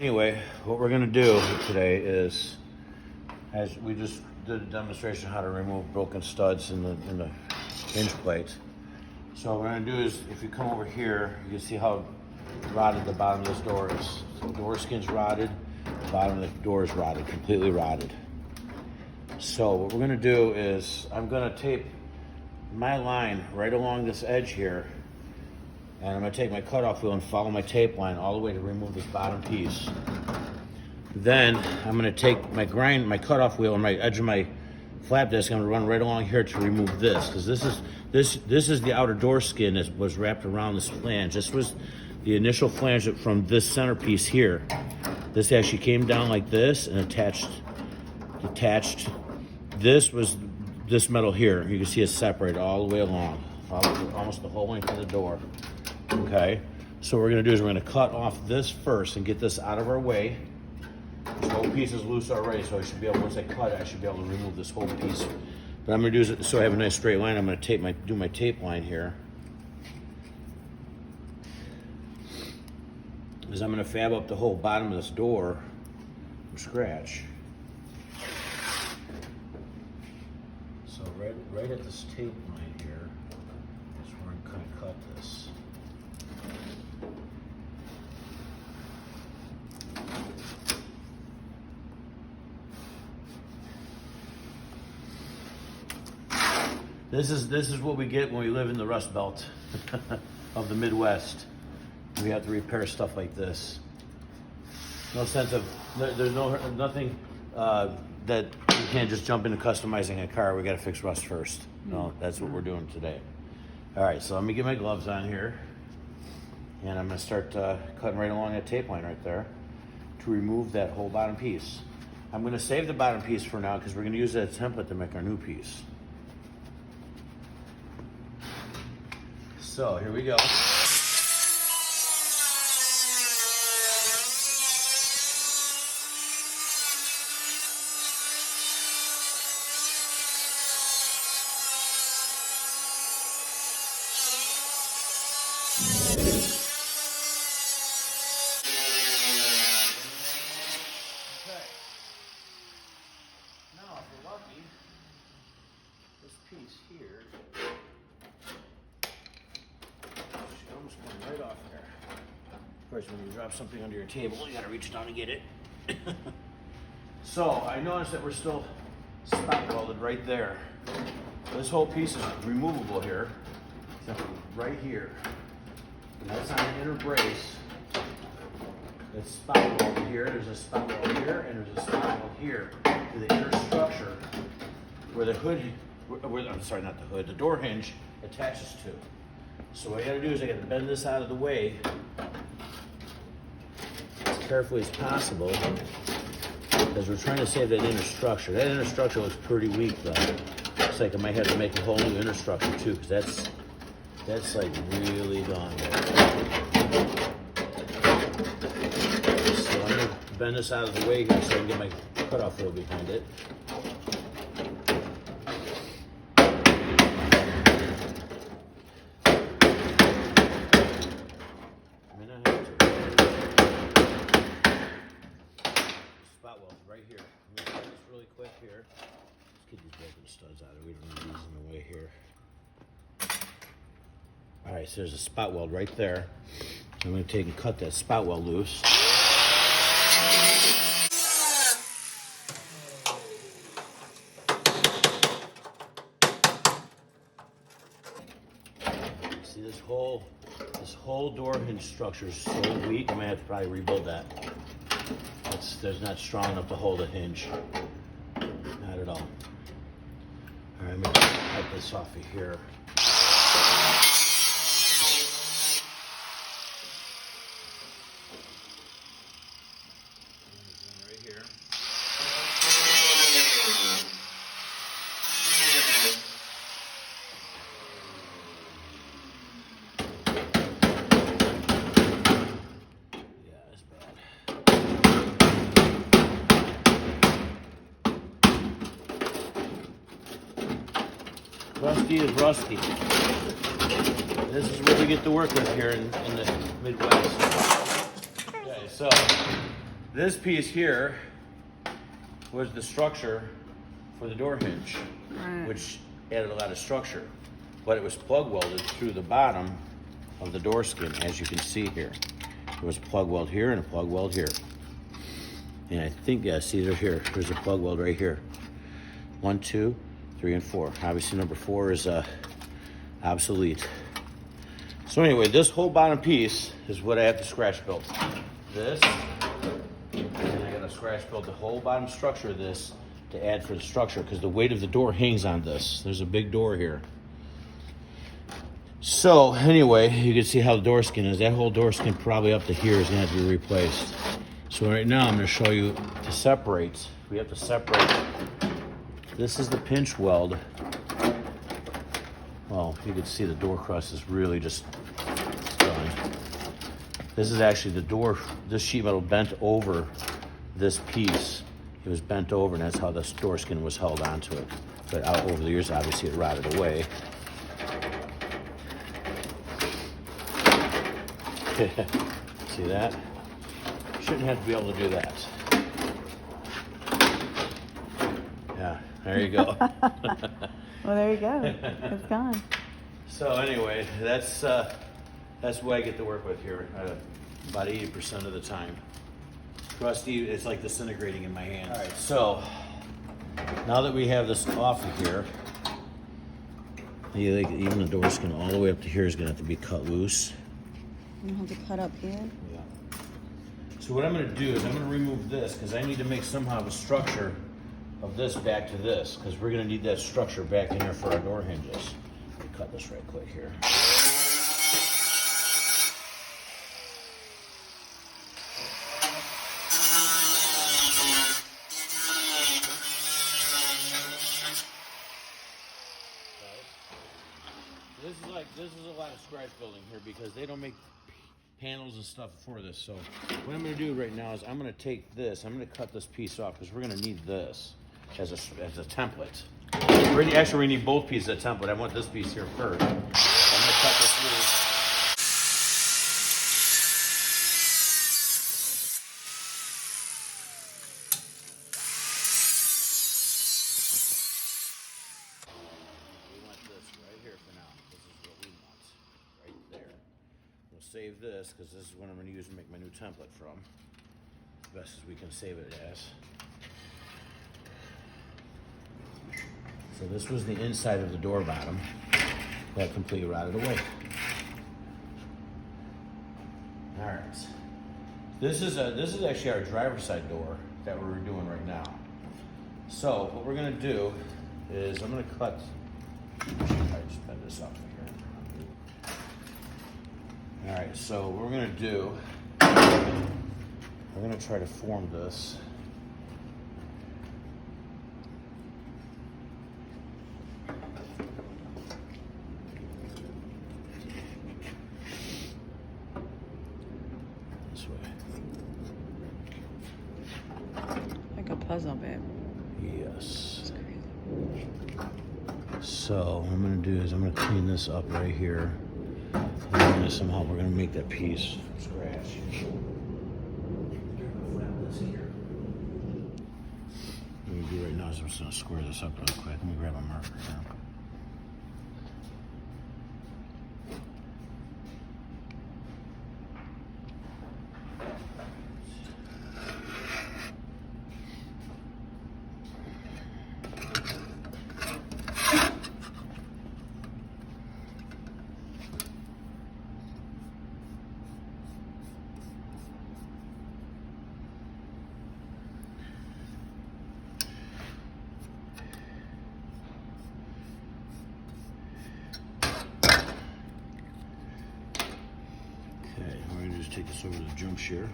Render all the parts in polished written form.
Anyway, what we're going to do today is, as we just did a demonstration how to remove broken studs in the hinge plates. So what we're going to do is, if you come over here, you can see how rotted the bottom of this door is. So the door skin's rotted, the bottom of the door is rotted, completely rotted. So what we're going to do is, I'm going to tape my line right along this edge here, and I'm going to take my cutoff wheel and follow my tape line all the way to remove this bottom piece. Then I'm going to take my cutoff wheel and my edge of my flap disc. I'm going to run right along here to remove this, because this is the outer door skin that was wrapped around this flange. This was the initial flange from this centerpiece here. This actually came down like this and attached. This was this metal here. You can see it's separated all the way along, almost the whole length of the door. Okay, so what we're going to do is we're going to cut off this first and get this out of our way. This whole piece is loose already, so I should be able, once I cut it, I should be able to remove this whole piece. But I'm going to do is, so I have a nice straight line, I'm going to do my tape line here. Is I'm going to fab up the whole bottom of this door from scratch. So right at this tape line here is where I'm going to cut this. This is what we get when we live in the Rust Belt of the Midwest. We have to repair stuff like this. No sense of, there's nothing that you can't just jump into customizing a car. We got to fix rust first. No, that's what we're doing today. All right, so let me get my gloves on here, and I'm going to start cutting right along that tape line right there to remove that whole bottom piece. I'm going to save the bottom piece for now because we're going to use that as a template to make our new piece. So here we go. Piece here, should almost come right off there. Of course, when you drop something under your table, you gotta reach down and get it. So I noticed that we're still spot welded right there. This whole piece is removable here, except right here. And that's on an inner brace. It's spot welded here. There's a spot weld here, and there's a spot weld here to the inner structure where the hood. I'm sorry, not the hood, the door hinge attaches to. So what I gotta do is I gotta bend this out of the way as carefully as possible, because we're trying to save that inner structure. That inner structure looks pretty weak though. Looks like I might have to make a whole new inner structure too, because that's like really gone. So I'm gonna bend this out of the way here so I can get my cutoff wheel behind it. Right here. I'm going to cut this really quick here. Let's get these broken studs out of it. We don't need these in the way here. Alright, so there's a spot weld right there. I'm going to take and cut that spot weld loose. See, this whole door hinge structure is so weak, I might have to probably rebuild that. There's not strong enough to hold a hinge. Not at all. All right, I'm going to cut this off of here. Right here. Rusty is rusty. This is what we get to work with here in the Midwest. Okay, so This piece here was the structure for the door hinge, which added a lot of structure, but it was plug welded through the bottom of the door skin, as you can see here. There was a plug weld here and a plug weld here. And I think, yeah, see, they're here. There's a plug weld right here. 1, 2, 3, and 4. Obviously, number 4 is obsolete. So anyway, this whole bottom piece is what I have to scratch build. This, and I gotta scratch build the whole bottom structure of this to add for the structure, because the weight of the door hangs on this. There's a big door here. So anyway, you can see how the door skin is. That whole door skin probably up to here is gonna have to be replaced. So right now I'm gonna show you to separate. We have to separate. This is the pinch weld. Well, you can see the door crust is really just done. This is actually the door, this sheet metal bent over this piece. It was bent over, and that's how this door skin was held onto it. But out over the years, obviously it rotted away. See that? Shouldn't have to be able to do that. Yeah, there you go. Well, there you go. It's gone. So anyway, that's what I get to work with here about 80% of the time. Rusty, it's like disintegrating in my hand. All right, so now that we have this off of here, even the door skin all the way up to here is gonna have to be cut loose. You have to cut up here? Yeah. So what I'm gonna do is I'm gonna remove this, because I need to make somehow a structure of this back to this, because we're gonna need that structure back in there for our door hinges. Let me cut this right quick here. This is a lot of scratch building here, because they don't make panels and stuff for this. So what I'm going to do right now is I'm going to take this, I'm going to cut this piece off, because we're going to need this as a template. Actually, we need both pieces of template. I want this piece here first. I'm going to cut this through. Save this, because this is what I'm going to use to make my new template from. Best as we can save it as. So this was the inside of the door bottom. That completely rotted away. All right. This is actually our driver's side door that we're doing right now. So what we're going to do is I'm going to cut. I just bend this up here. All right, so what we're gonna do, we're gonna try to form this. This way. Like a puzzle, babe. Yes. That's crazy. So what I'm gonna do is I'm gonna clean this up right here. And somehow we're gonna make that piece from scratch. What we do right now is I'm just gonna square this up real quick. Let me grab a marker here. Okay, we're gonna just take this over to the jump shear.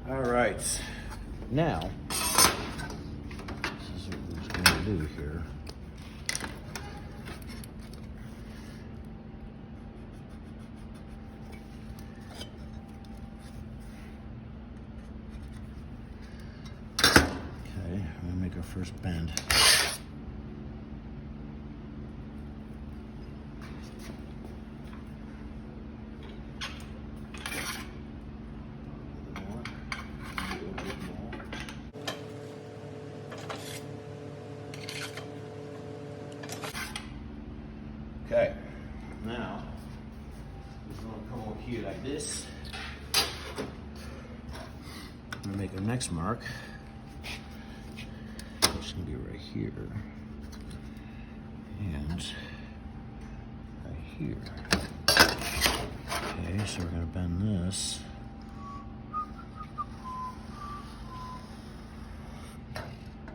All right, now, this is what we're just gonna do here. make our first bend. Okay, now we're going to come over here like this. I'm going to make our next mark. It's going to be right here and right here. Okay, so we're going to bend this.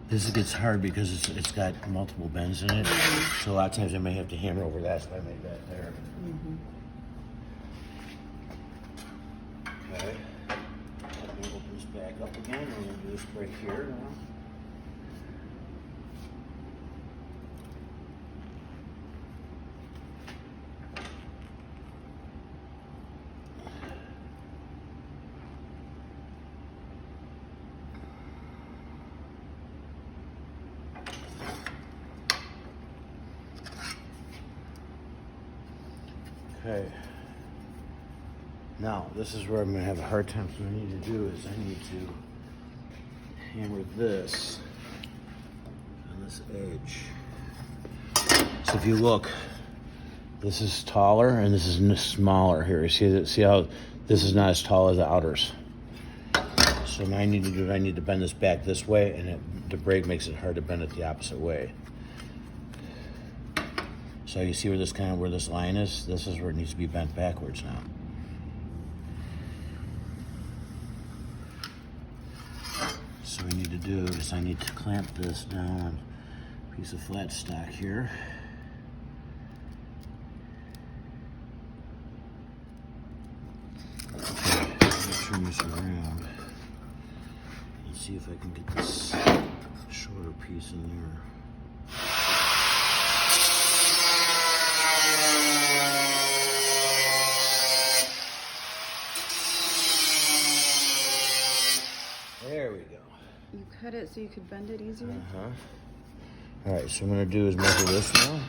This gets hard because it's got multiple bends in it. So a lot of times I may have to hammer over that, so I made that there. Okay. Let me open this back up again. We're going to do this right here now. Okay. Now, this is where I'm going to have a hard time. So what I need to do is I need to hammer this on this edge. So if you look, this is taller and this is smaller here. You see that? See how this is not as tall as the outers. So now I need to do, I need to bend this back this way, and the brake makes it hard to bend it the opposite way. So you see where this where this line is? This is where it needs to be bent backwards now. So what we need to do is I need to clamp this down on a piece of flat stock here. Okay, I'm gonna turn this around and see if I can get this shorter piece in there. There we go. You cut it so you could bend it easier? All right, so what I'm going to do is measure this now.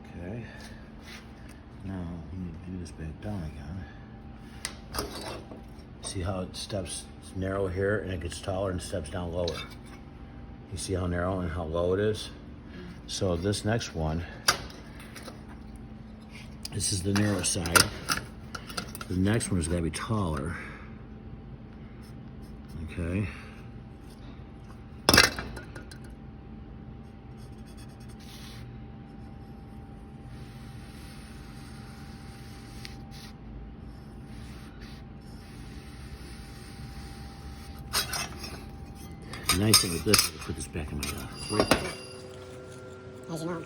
Okay. Now we need to do this back down again. See how it steps narrow here and it gets taller and steps down lower. You see how narrow and how low it is? So this next one, this is the narrow side. The next one is going to be taller. Okay. The nice thing with this is to put this back in my brake. As you know.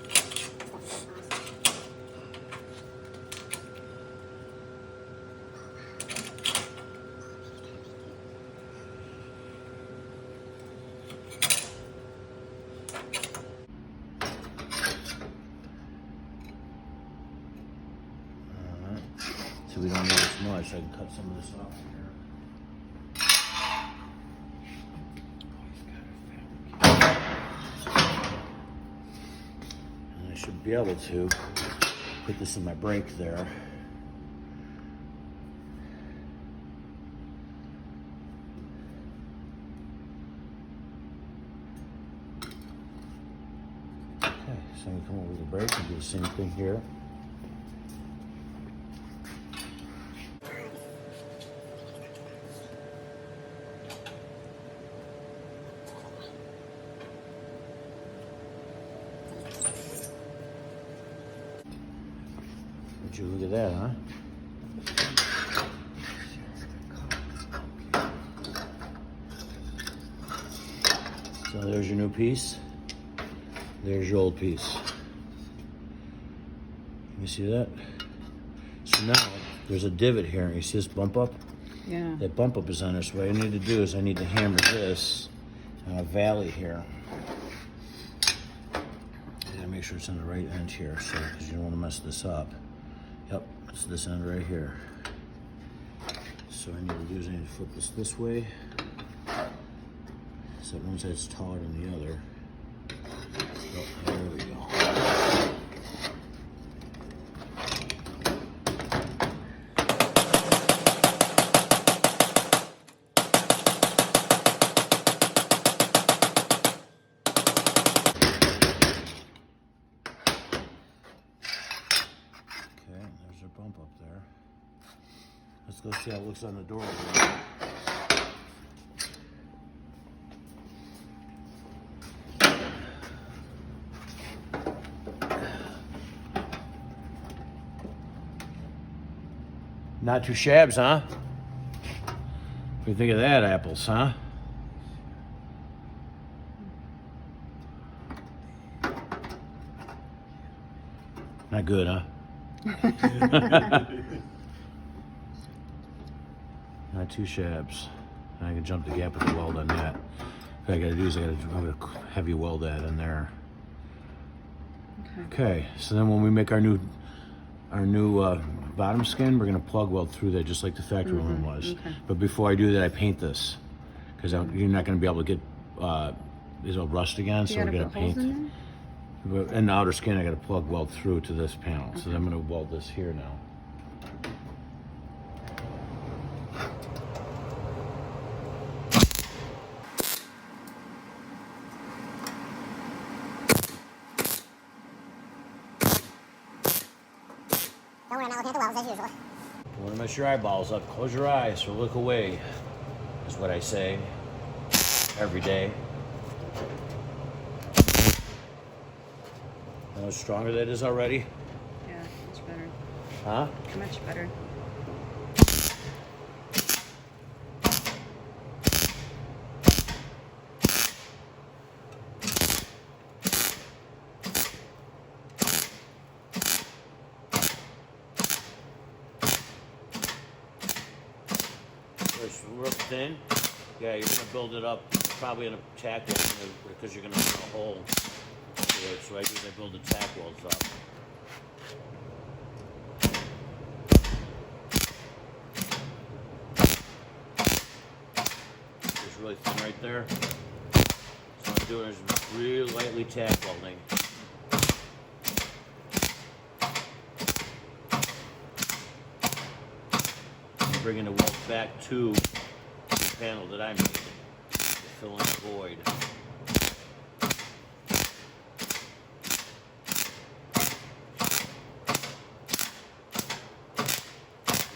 So we don't need as much. I can cut some of this off here. And I should be able to put this in my brake there. Okay, so we come over the brake and do the same thing here. Would you look at that, huh? So there's your new piece. There's your old piece. You see that? So now there's a divot here. You see this bump up? Yeah. That bump up is on there. So what I need to do is I need to hammer this on a valley here. And make sure it's on the right end here, so because you don't want to mess this up. Yep, it's this end right here. So I need to do is I need to flip this way. So one side's taller than the other. Oh, there we go. Okay, there's our bump up there. Let's go see how it looks on the door. Not too shabs, huh? What do you think of that, apples, huh? Not good, huh? Not two shabs. I can jump the gap with the weld on that. What I gotta do is I'm gonna heavy weld that in there. Okay, so then when we make our new bottom skin, we're gonna plug weld through that just like the factory one was. Okay. But before I do that, I paint this because you're not gonna be able to get it'll rust again. So we're gonna paint. In the outer skin, I got to plug weld through to this panel. So I'm going to weld this here now. Don't worry, I'm not looking at the welds as usual. You want to mess your eyeballs up, close your eyes or look away, is what I say every day. How much stronger that is already? Yeah, much better. Huh? Much better. It's real thin. Yeah, you're gonna build it up probably in a tack weld because you're gonna run a hole. So I do is I build the tack welds up. It's really thin right there. So what I'm doing is really lightly tack welding. I'm bringing the weld back to the panel that I made to fill in the void.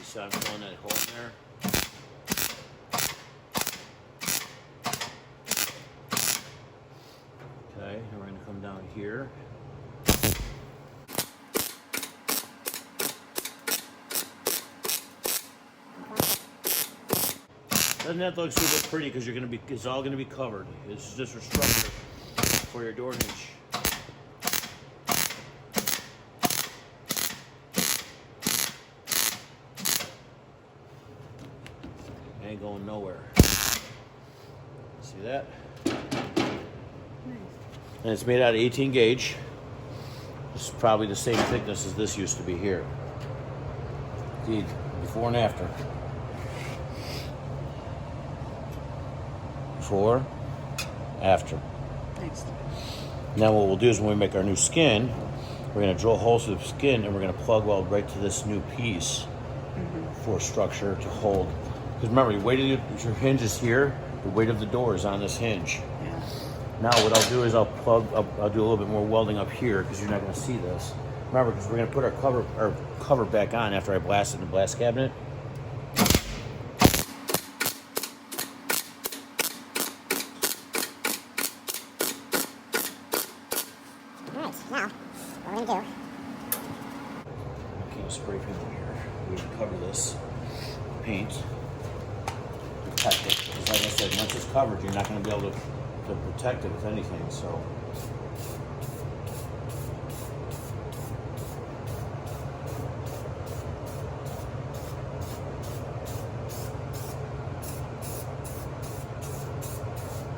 So I'm filling that hole in there. Okay, and we're going to come down here. Doesn't have to look super pretty because it's all going to be covered. It's just a structure for your door hinge. Ain't going nowhere. See that? Nice. And it's made out of 18 gauge. This is probably the same thickness as this used to be here. Indeed, before and after. Before, after. Nice. Now what we'll do is when we make our new skin, we're going to drill holes through the skin and we're going to plug weld right to this new piece for structure to hold. Because remember, the weight of your hinge is here, the weight of the door is on this hinge. Yeah. Now what I'll do is I'll do a little bit more welding up here because you're not going to see this. Remember, because we're going to put our cover back on after I blast it in the blast cabinet. Alright, now, what we're gonna do. I can't spray paint in here. We can cover this paint, protect it. Because like I said, once it's covered, you're not going to be able to protect it with anything. So.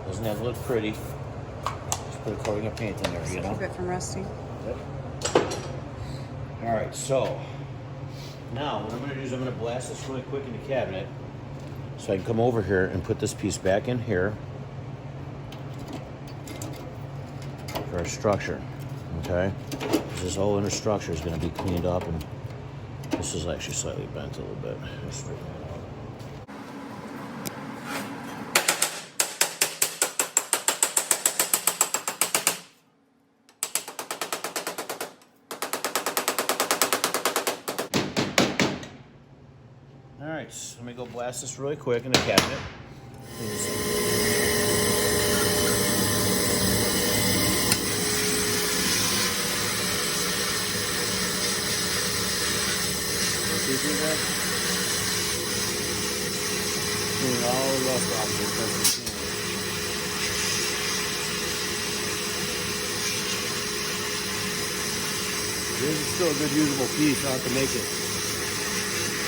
Doesn't have to look pretty. Just put a coating of paint in there, you know? Keep it from rusting. Yep. All right, so now what I'm going to do is I'm going to blast this really quick in the cabinet. So I can come over here and put this piece back in here for our structure, okay? This whole inner structure is going to be cleaned up, and this is actually slightly bent a little bit. Let's straighten that out. All right, so let me go blast this really quick in the cabinet. Clean all the rust off here as best we can. This is still a good usable piece. I don't have to make it.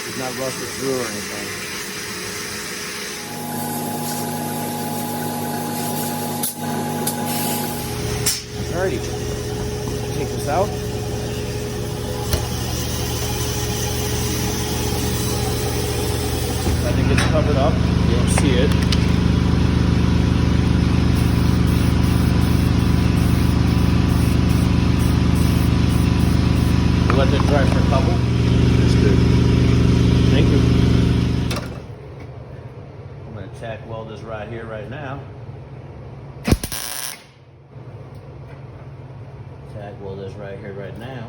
It's not rusted through or anything. Alrighty, take this out. I think it's covered up. You don't see it. We'll let that dry for a couple. That's good. Thank you. I'm going to tack weld this right here, right now. Tack weld this right here, right now.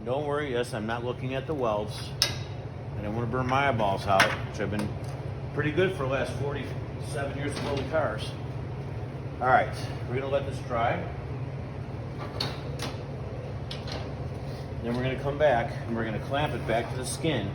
Don't worry, yes, I'm not looking at the welds. I don't want to burn my eyeballs out, which have been pretty good for the last 47 years of building cars. All right, we're gonna let this dry. Then we're gonna come back and we're gonna clamp it back to the skin.